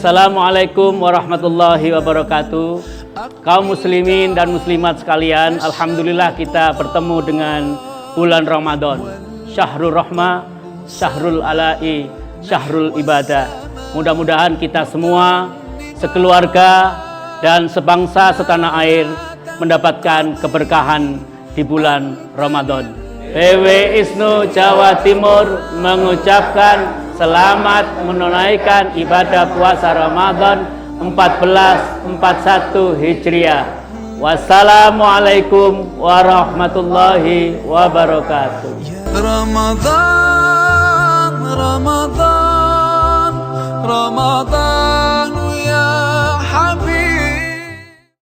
Assalamualaikum warahmatullahi wabarakatuh. Kaum muslimin dan muslimat sekalian, alhamdulillah kita bertemu dengan bulan Ramadan. Syahrul rahmah, syahrul ala'i, syahrul ibadah. Mudah-mudahan kita semua, sekeluarga dan sebangsa setanah air mendapatkan keberkahan di bulan Ramadan. PW ISNU Jawa Timur mengucapkan selamat menunaikan ibadah puasa Ramadan 1441 Hijriah. Wassalamualaikum warahmatullahi wabarakatuh. Ramadan, Ramadan, Ramadan.